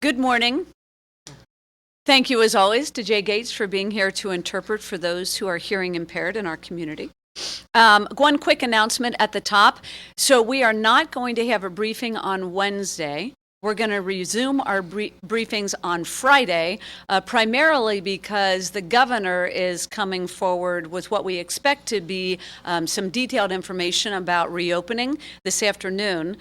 Good morning. Thank you, as always, to Jay Gates for being here to interpret for those who are hearing impaired in our community. One quick announcement at the top. So we are not going to have a briefing on Wednesday. We're going to resume our briefings on Friday, primarily because the governor is coming forward with what we expect to be some detailed information about reopening this afternoon.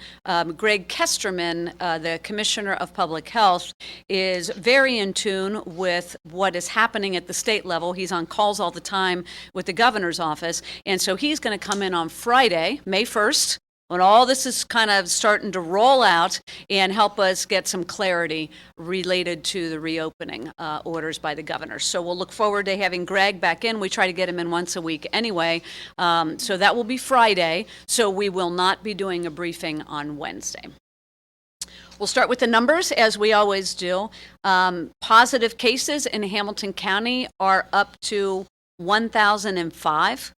Greg Kesterman, the Commissioner of Public Health, is very in tune with what is happening at the state level. He's on calls all the time with the governor's office, and so he's going to come in on Friday, May 1st, when all this is kind of starting to roll out, and help us get some clarity related to the reopening orders by the governor. So we'll look forward to having Greg back in. We try to get him in once a week anyway. So that will be Friday. So we will not be doing a briefing on Wednesday. We'll start with the numbers, as we always do. Positive cases in Hamilton County are up to 1,005.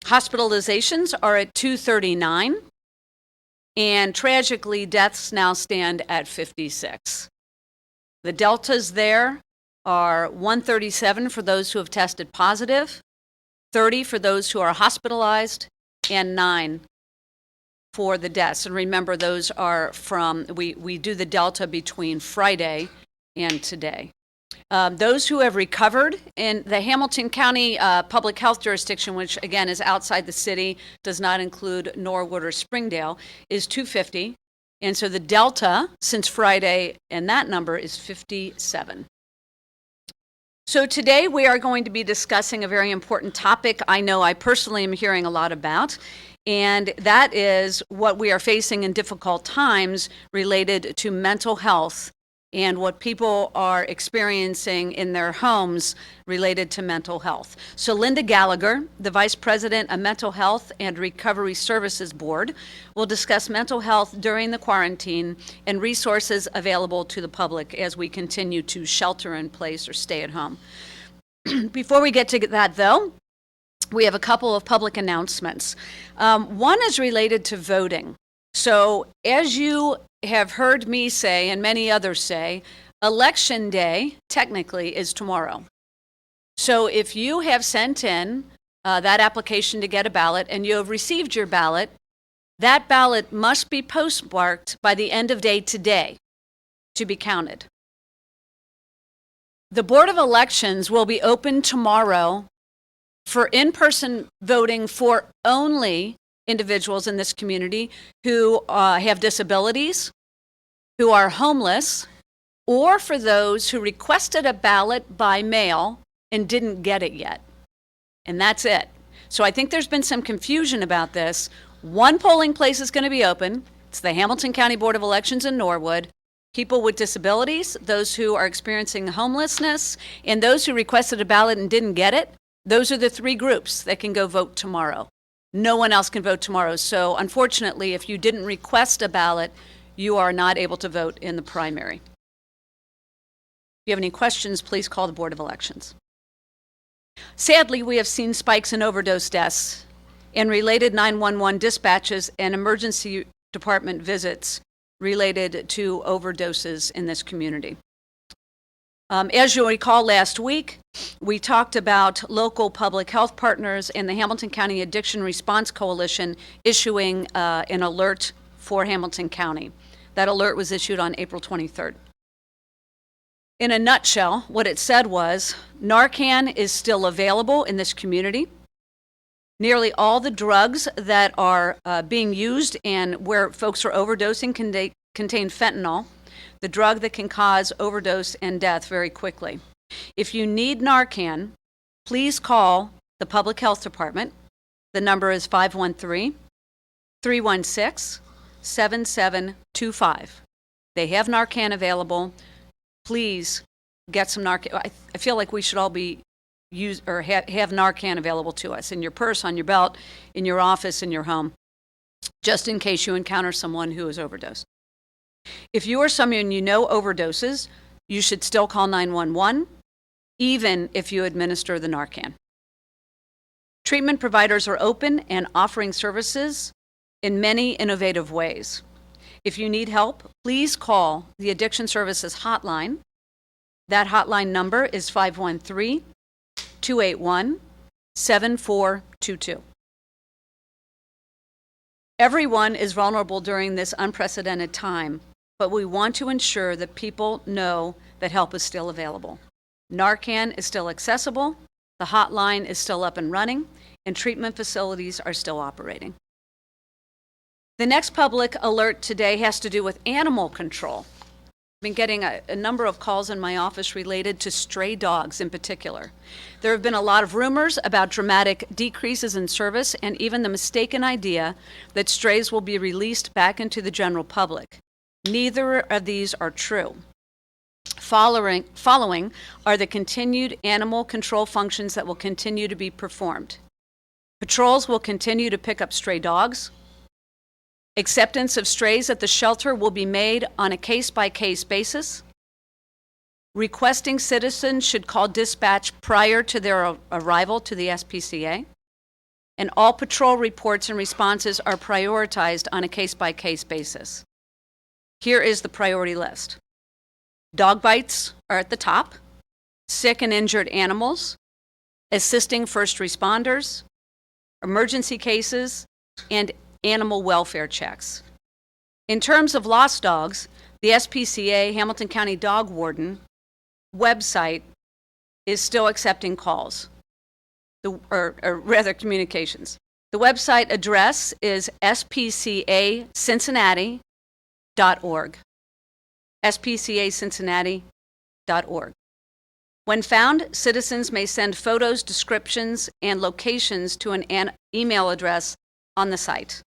Hospitalizations are at 239, and tragically, deaths now stand at 56. The deltas there are 137 for those who have tested positive, 30 for those who are hospitalized, and 9 for the deaths. And remember, those are from, we do the delta between Friday and today. Those who have recovered in the Hamilton County public health jurisdiction, which again is outside the city, does not include Norwood or Springdale, is 250. And so the delta since Friday and that number is 57. So today we are going to be discussing a very important topic I know I personally am hearing a lot about, and that is what we are facing in difficult times related to mental health and what people are experiencing in their homes related to mental health. So Linda Gallagher, the Vice President of Mental Health and Recovery Services Board, will discuss mental health during the quarantine and resources available to the public as we continue to shelter in place or stay at home. Before we get to that, though, we have a couple of public announcements. One is related to voting. So as you have heard me say, and many others say, Election Day technically is tomorrow. So if you have sent in that application to get a ballot and you have received your ballot, that ballot must be postmarked by the end of day today to be counted. The Board of Elections will be open tomorrow for in-person voting for only individuals in this community who have disabilities, who are homeless, or for those who requested a ballot by mail and didn't get it yet. And that's it. So I think there's been some confusion about this. One polling place is going to be open. It's the Hamilton County Board of Elections in Norwood. People with disabilities, those who are experiencing homelessness, and those who requested a ballot and didn't get it, those are the three groups that can go vote tomorrow. No one else can vote tomorrow. So unfortunately, if you didn't request a ballot, you are not able to vote in the primary. If you have any questions, please call the Board of Elections. Sadly, we have seen spikes in overdose deaths and related 911 dispatches and emergency department visits related to overdoses in this community. As you'll recall, last week, we talked about local public health partners and the Hamilton County Addiction Response Coalition issuing an alert for Hamilton County. That alert was issued on April 23rd. In a nutshell, what it said was, Narcan is still available in this community. Nearly all the drugs that are being used and where folks are overdosing contain fentanyl, the drug that can cause overdose and death very quickly. If you need Narcan, please call the Public Health Department. The number is 513-316-7725. They have Narcan available. Please get some Narcan. I feel like we should all be have Narcan available to us in your purse, on your belt, in your office, in your home, just in case you encounter someone who is overdosed. If you or someone you know overdoses, you should still call 911, even if you administer the Narcan. Treatment providers are open and offering services in many innovative ways. If you need help, please call the Addiction Services Hotline. That hotline number is 513-281-7422. Everyone is vulnerable during this unprecedented time, but we want to ensure that people know that help is still available. Narcan is still accessible, the hotline is still up and running, and treatment facilities are still operating. The next public alert today has to do with animal control. I've been getting a number of calls in my office related to stray dogs in particular. There have been a lot of rumors about dramatic decreases in service and even the mistaken idea that strays will be released back into the general public. Neither of these are true. Following are the continued animal control functions that will continue to be performed. Patrols will continue to pick up stray dogs. Acceptance of strays at the shelter will be made on a case-by-case basis. Requesting citizens should call dispatch prior to their arrival to the SPCA. And all patrol reports and responses are prioritized on a case-by-case basis. Here is the priority list. Dog bites are at the top, sick and injured animals, assisting first responders, emergency cases, and animal welfare checks. In terms of lost dogs, the SPCA Hamilton County Dog Warden website is still accepting calls, or rather communications. The website address is spcacincinnati.org. spcacincinnati.org. When found, citizens may send photos, descriptions, and locations to an email address on the site.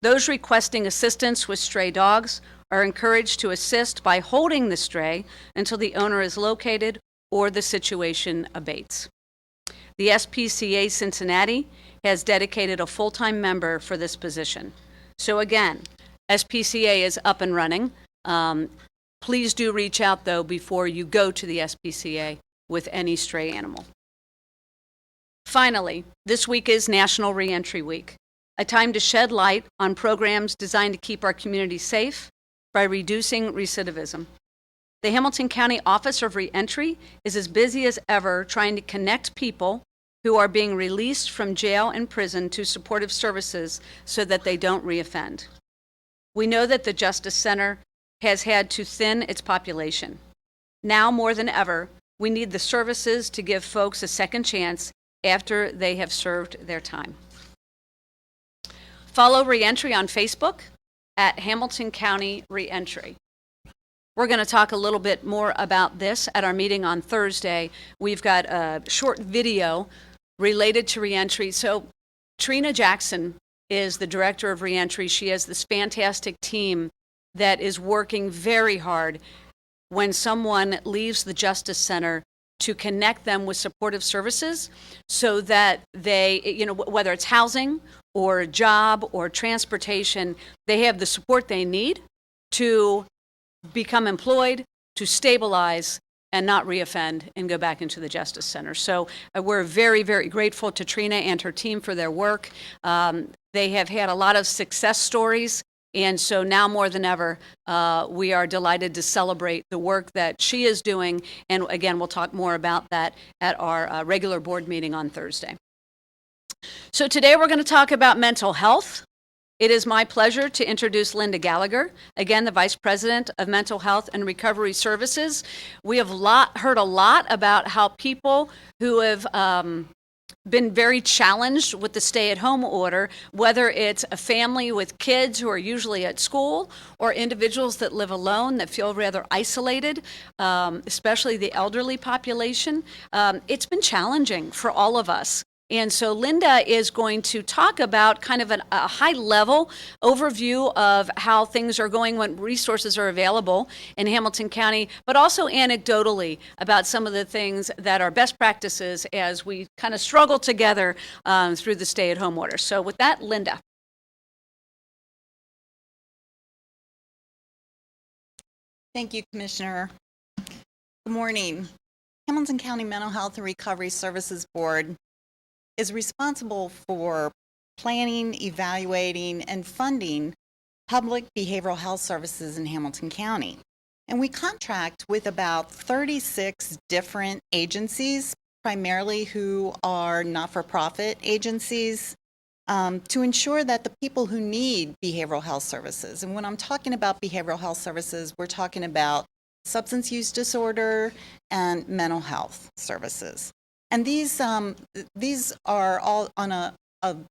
Those requesting assistance with stray dogs are encouraged to assist by holding the stray until the owner is located or the situation abates. The SPCA Cincinnati has dedicated a full-time member for this position. So again, SPCA is up and running. Please do reach out, though, before you go to the SPCA with any stray animal. Finally, this week is National Reentry Week, a time to shed light on programs designed to keep our community safe by reducing recidivism. The Hamilton County Office of Reentry is as busy as ever trying to connect people who are being released from jail and prison to supportive services so that they don't reoffend. We know that the Justice Center has had to thin its population. Now more than ever, we need the services to give folks a second chance after they have served their time. Follow Reentry on Facebook at Hamilton County Reentry. We're going to talk a little bit more about this at our meeting on Thursday. We've got a short video related to reentry. So Trina Jackson is the director of reentry. She has this fantastic team that is working very hard when someone leaves the Justice Center to connect them with supportive services so that they, whether it's housing or a job or transportation, they have the support they need to become employed, to stabilize, and not reoffend and go back into the Justice Center. So we're very, very grateful to Trina and her team for their work. They have had a lot of success stories, and so now more than ever, we are delighted to celebrate the work that she is doing. And again, we'll talk more about that at our regular board meeting on Thursday. So today we're going to talk about mental health. It is my pleasure to introduce Linda Gallagher, again, the Vice President of Mental Health and Recovery Services. We have heard a lot about how people who have been very challenged with the stay-at-home order, whether it's a family with kids who are usually at school or individuals that live alone that feel rather isolated, especially the elderly population. It's been challenging for all of us. And so Linda is going to talk about kind of a high-level overview of how things are going when resources are available in Hamilton County, but also anecdotally about some of the things that are best practices as we kind of struggle together through the stay-at-home order. So with that, Linda. Thank you, Commissioner. Good morning. Hamilton County Mental Health and Recovery Services Board is responsible for planning, evaluating, and funding public behavioral health services in Hamilton County. And we contract with about 36 different agencies, primarily who are not-for-profit agencies, to ensure that the people who need behavioral health services, and when I'm talking about behavioral health services, we're talking about substance use disorder and mental health services. And these are all on a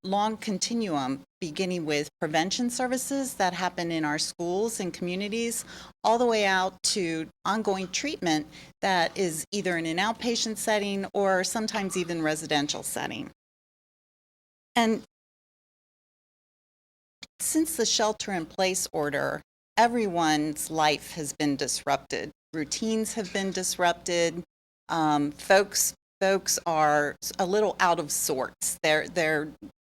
long continuum, beginning with prevention services that happen in our schools and communities, all the way out to ongoing treatment that is either in an outpatient setting or sometimes even residential setting. And since the shelter-in-place order, everyone's life has been disrupted. Routines have been disrupted. Folks are a little out of sorts. They're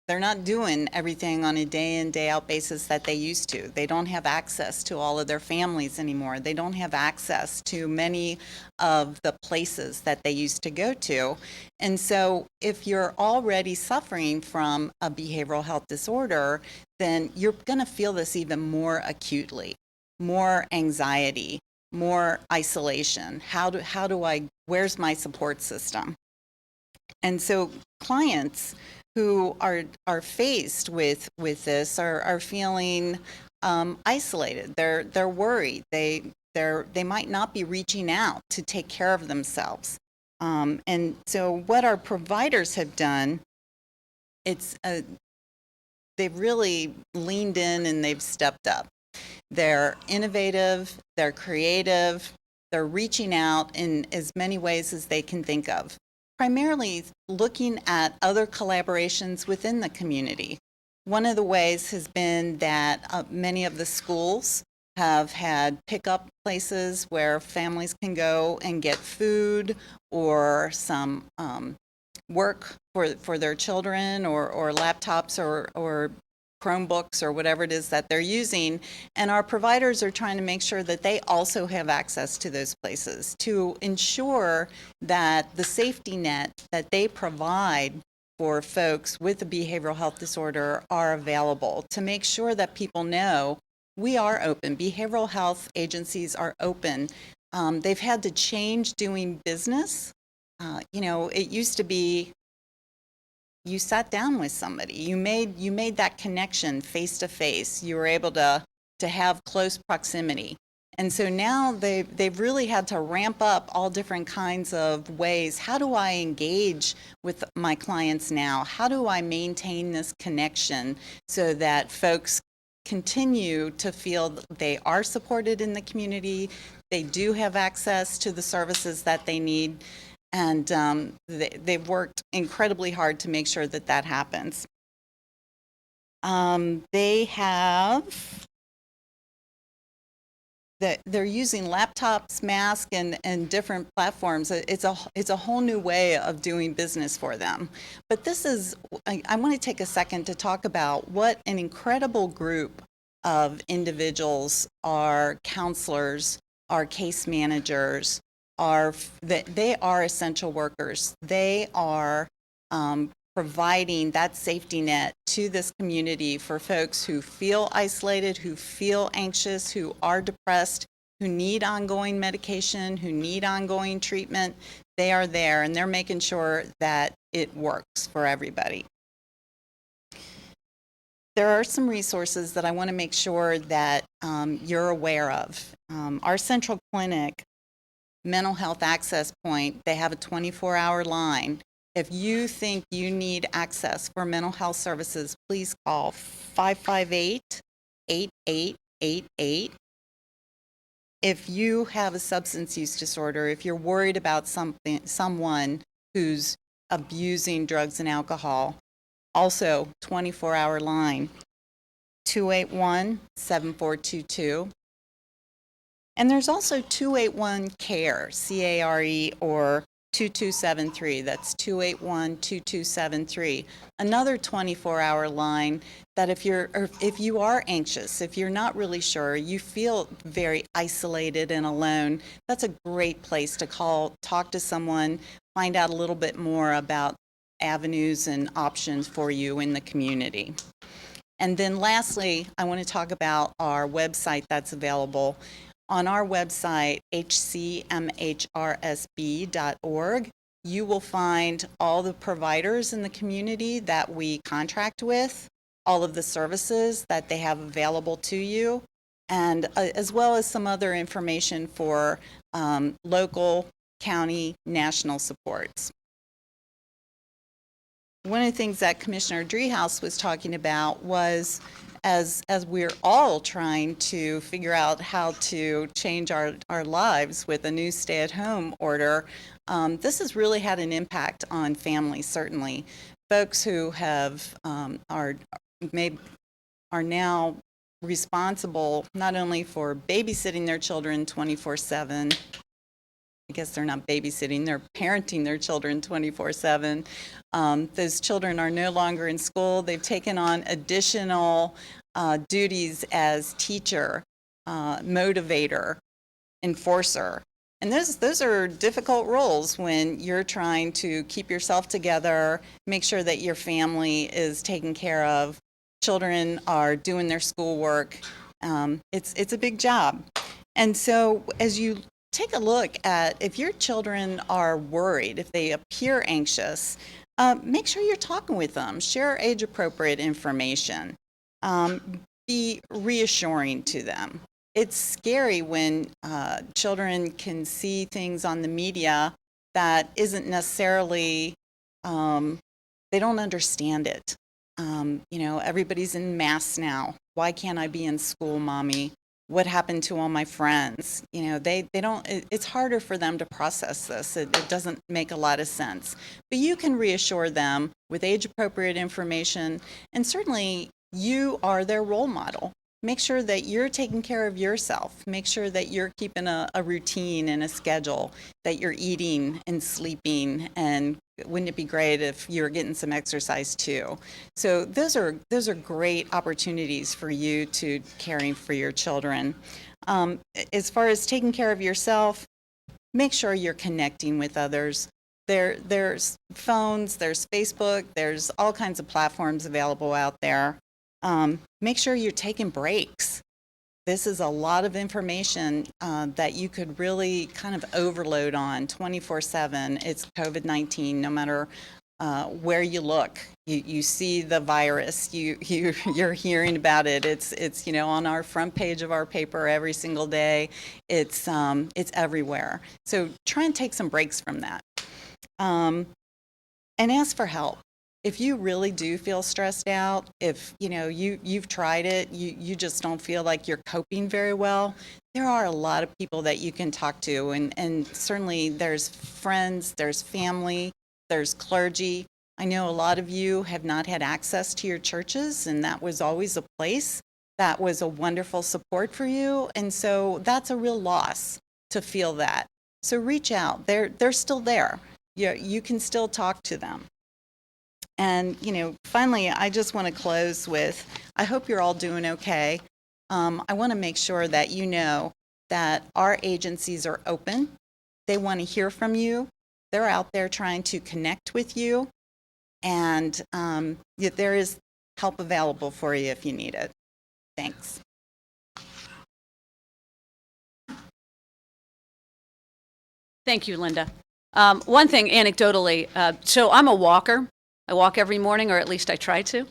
not doing everything on a day in, day out basis that they used to. They don't have access to all of their families anymore. They don't have access to many of the places that they used to go to. And so if you're already suffering from a behavioral health disorder, then you're going to feel this even more acutely, more anxiety, more isolation. Where's my support system? And so clients who are faced with this are feeling isolated. They're worried. They might not be reaching out to take care of themselves. And so what our providers have done, they've really leaned in and they've stepped up. They're innovative, they're creative, they're reaching out in as many ways as they can think of, primarily looking at other collaborations within the community. One of the ways has been that many of the schools have had pickup places where families can go and get food or some work for their children or laptops or Chromebooks or whatever it is that they're using, and our providers are trying to make sure that they also have access to those places to ensure that the safety net that they provide for folks with a behavioral health disorder are available, to make sure that people know we are open. Behavioral health agencies are open. They've had to change doing business. It used to be you sat down with somebody, you made that connection face to face, you were able to have close proximity. And so now they've really had to ramp up all different kinds of ways. How do I engage with my clients now? How do I maintain this connection so that folks continue to feel they are supported in the community, they do have access to the services that they need, and they've worked incredibly hard to make sure that that happens. They're using laptops, masks, and different platforms. It's a whole new way of doing business for them. But I want to take a second to talk about what an incredible group of individuals, our counselors, our case managers, they are essential workers. They are providing that safety net to this community for folks who feel isolated, who feel anxious, who are depressed, who need ongoing medication, who need ongoing treatment. They are there, and they're making sure that it works for everybody. There are some resources that I want to make sure that you're aware of. Our central clinic mental health access point, they have a 24-hour line. If you think you need access for mental health services, please call 558-8888. If you have a substance use disorder, if you're worried about someone who's abusing drugs and alcohol, also 24-hour line, 281-7422. And there's also 281-CARE, C-A-R-E, or 2273. That's 281-2273. Another 24-hour line that if you are anxious, if you're not really sure, you feel very isolated and alone, that's a great place to call, talk to someone, find out a little bit more about avenues and options for you in the community. And then lastly, I want to talk about our website that's available. On our website, hcmhrsb.org, you will find all the providers in the community that we contract with, all of the services that they have available to you, and as well as some other information for local, county, national supports. One of the things that Commissioner Dreihaus was talking about was, as we're all trying to figure out how to change our lives with a new stay-at-home order, this has really had an impact on families, certainly. Folks who have are now responsible not only for babysitting their children 24/7, I guess they're not babysitting, they're parenting their children 24/7. Those children are no longer in school. They've taken on additional duties as teacher, motivator, enforcer. And those are difficult roles when you're trying to keep yourself together, make sure that your family is taken care of, children are doing their schoolwork. It's a big job. And so as you take a look at if your children are worried, if they appear anxious, make sure you're talking with them. Share age-appropriate information. Be reassuring to them. It's scary when children can see things on the media that isn't necessarily, they don't understand it. Everybody's in masks now. Why can't I be in school, Mommy? What happened to all my friends? They don't, it's harder for them to process this. It doesn't make a lot of sense. But you can reassure them with age-appropriate information, and certainly you are their role model. Make sure that you're taking care of yourself. Make sure that you're keeping a routine and a schedule, that you're eating and sleeping, and wouldn't it be great if you were getting some exercise too? So those are great opportunities for you to caring for your children. As far as taking care of yourself, make sure you're connecting with others. There's phones, there's Facebook, there's all kinds of platforms available out there. Make sure you're taking breaks. This is a lot of information that you could really kind of overload on 24/7. It's COVID-19, no matter where you look. You see the virus, you're hearing about it. It's on our front page of our paper every single day. It's everywhere. So try and take some breaks from that. And ask for help. If you really do feel stressed out, if you've tried it, you just don't feel like you're coping very well, there are a lot of people that you can talk to, and certainly there's friends, there's family, there's clergy. I know a lot of you have not had access to your churches, and that was always a place that was a wonderful support for you, and so that's a real loss to feel that. So reach out. They're still there. You can still talk to them. And, finally, I just want to close with, I hope you're all doing okay. I want to make sure that you know that our agencies are open. They want to hear from you. They're out there trying to connect with you. And there is help available for you if you need it. Thanks. Thank you, Linda. One thing anecdotally, so I'm a walker. I walk every morning, or at least I try to.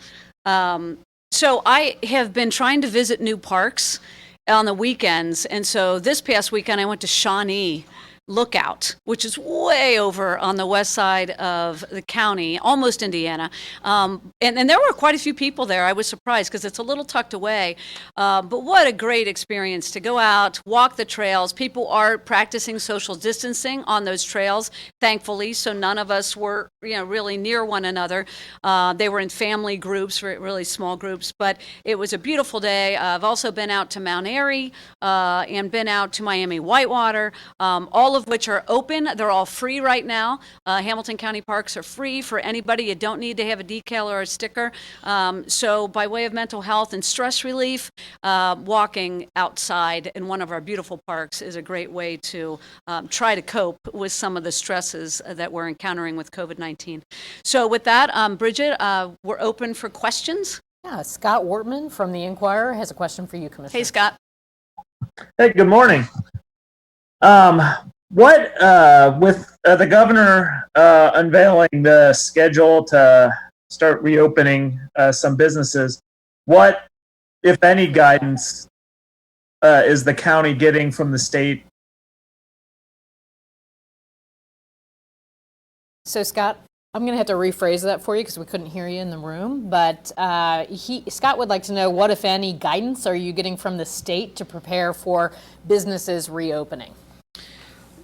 So I have been trying to visit new parks on the weekends. And so this past weekend, I went to Shawnee Lookout, which is way over on the west side of the county, almost Indiana. And there were quite a few people there. I was surprised because it's a little tucked away. But what a great experience to go out, walk the trails. People are practicing social distancing on those trails, thankfully, so none of us were really near one another. They were in family groups, really small groups, but it was a beautiful day. I've also been out to Mount Airy and been out to Miami Whitewater, all of which are open. They're all free right now. Hamilton County parks are free for anybody. You don't need to have a decal or a sticker. So by way of mental health and stress relief, walking outside in one of our beautiful parks is a great way to try to cope with some of the stresses that we're encountering with COVID-19. So with that, Bridget, we're open for questions. Yeah, Scott Wortman from the Inquirer has a question for you, Commissioner. Hey, Scott. Hey, good morning. What with the governor unveiling the schedule to start reopening some businesses, what, if any, guidance is the county getting from the state? So, Scott, I'm going to have to rephrase that for you because we couldn't hear you in the room. But Scott would like to know what, if any, guidance are you getting from the state to prepare for businesses reopening?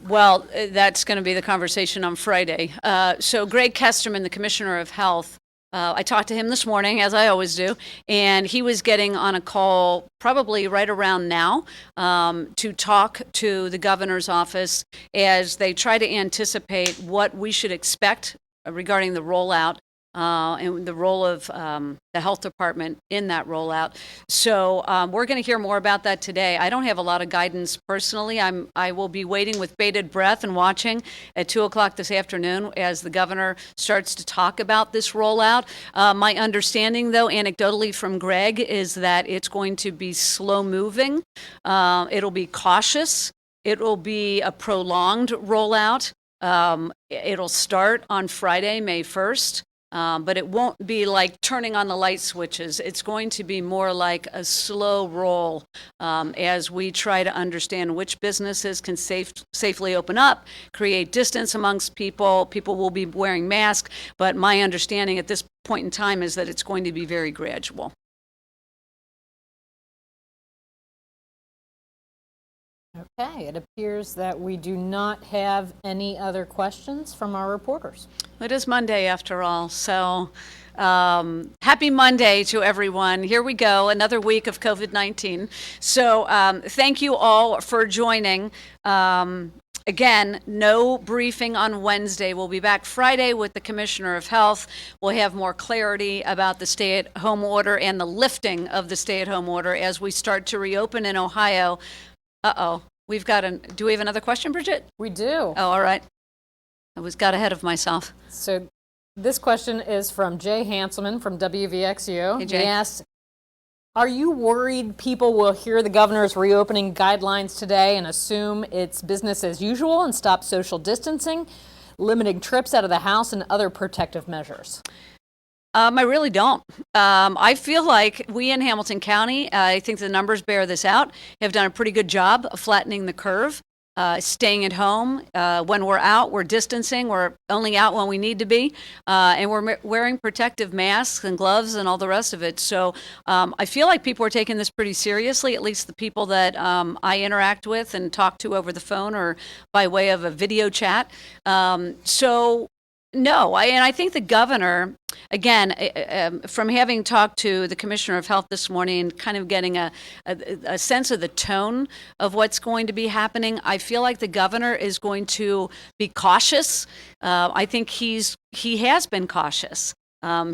Well, that's going to be the conversation on Friday. So Greg Kesterman, the Commissioner of Health, I talked to him this morning, as I always do, and he was getting on a call probably right around now to talk to the governor's office as they try to anticipate what we should expect regarding the rollout and the role of the health department in that rollout. So we're going to hear more about that today. I don't have a lot of guidance personally. I will be waiting with bated breath and watching at 2 o'clock this afternoon as the governor starts to talk about this rollout. My understanding, though, anecdotally from Greg, is that it's going to be slow moving. It'll be cautious. It will be a prolonged rollout. It'll start on Friday, May 1st. But it won't be like turning on the light switches. It's going to be more like a slow roll as we try to understand which businesses can safely open up, create distance amongst people. People will be wearing masks, but my understanding at this point in time is that it's going to be very gradual. Okay, it appears that we do not have any other questions from our reporters. It is Monday after all, so happy Monday to everyone. Here we go, another week of COVID-19. So thank you all for joining. Again, no briefing on Wednesday. We'll be back Friday with the Commissioner of Health. We'll have more clarity about the stay-at-home order and the lifting of the stay-at-home order as we start to reopen in Ohio. Uh-oh, do we have another question, Bridget? We do. Oh, all right. I got ahead of myself. So this question is from Jay Hanselman from WVXU. Hey, Jay. He asks, are you worried people will hear the governor's reopening guidelines today and assume it's business as usual and stop social distancing, limiting trips out of the house, and other protective measures? I really don't. I feel like we in Hamilton County, I think the numbers bear this out, have done a pretty good job of flattening the curve, staying at home. When we're out, we're distancing. We're only out when we need to be. And we're wearing protective masks and gloves and all the rest of it. So I feel like people are taking this pretty seriously, at least the people that I interact with and talk to over the phone or by way of a video chat. No, and I think the governor, again, from having talked to the Commissioner of Health this morning and kind of getting a sense of the tone of what's going to be happening, I feel like the governor is going to be cautious. I think he has been cautious.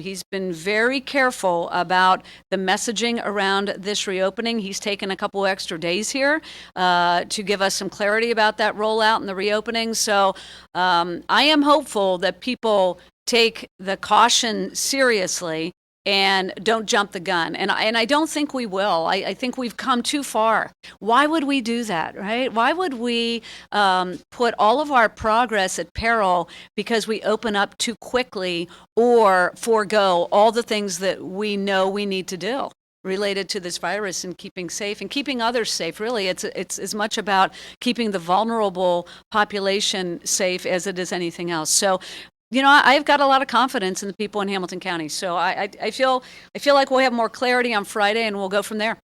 He's been very careful about the messaging around this reopening. He's taken a couple extra days here to give us some clarity about that rollout and the reopening. So I am hopeful that people take the caution seriously and don't jump the gun. And I don't think we will. I think we've come too far. Why would we do that, right? Why would we put all of our progress at peril because we open up too quickly or forego all the things that we know we need to do related to this virus and keeping safe and keeping others safe? Really, it's as much about keeping the vulnerable population safe as it is anything else. So I've got a lot of confidence in the people in Hamilton County. So I feel like we'll have more clarity on Friday and we'll go from there.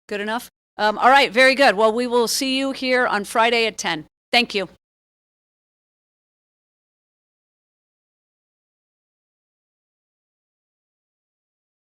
Good enough? All right, very good. Well, we will see you here on Friday at 10. Thank you.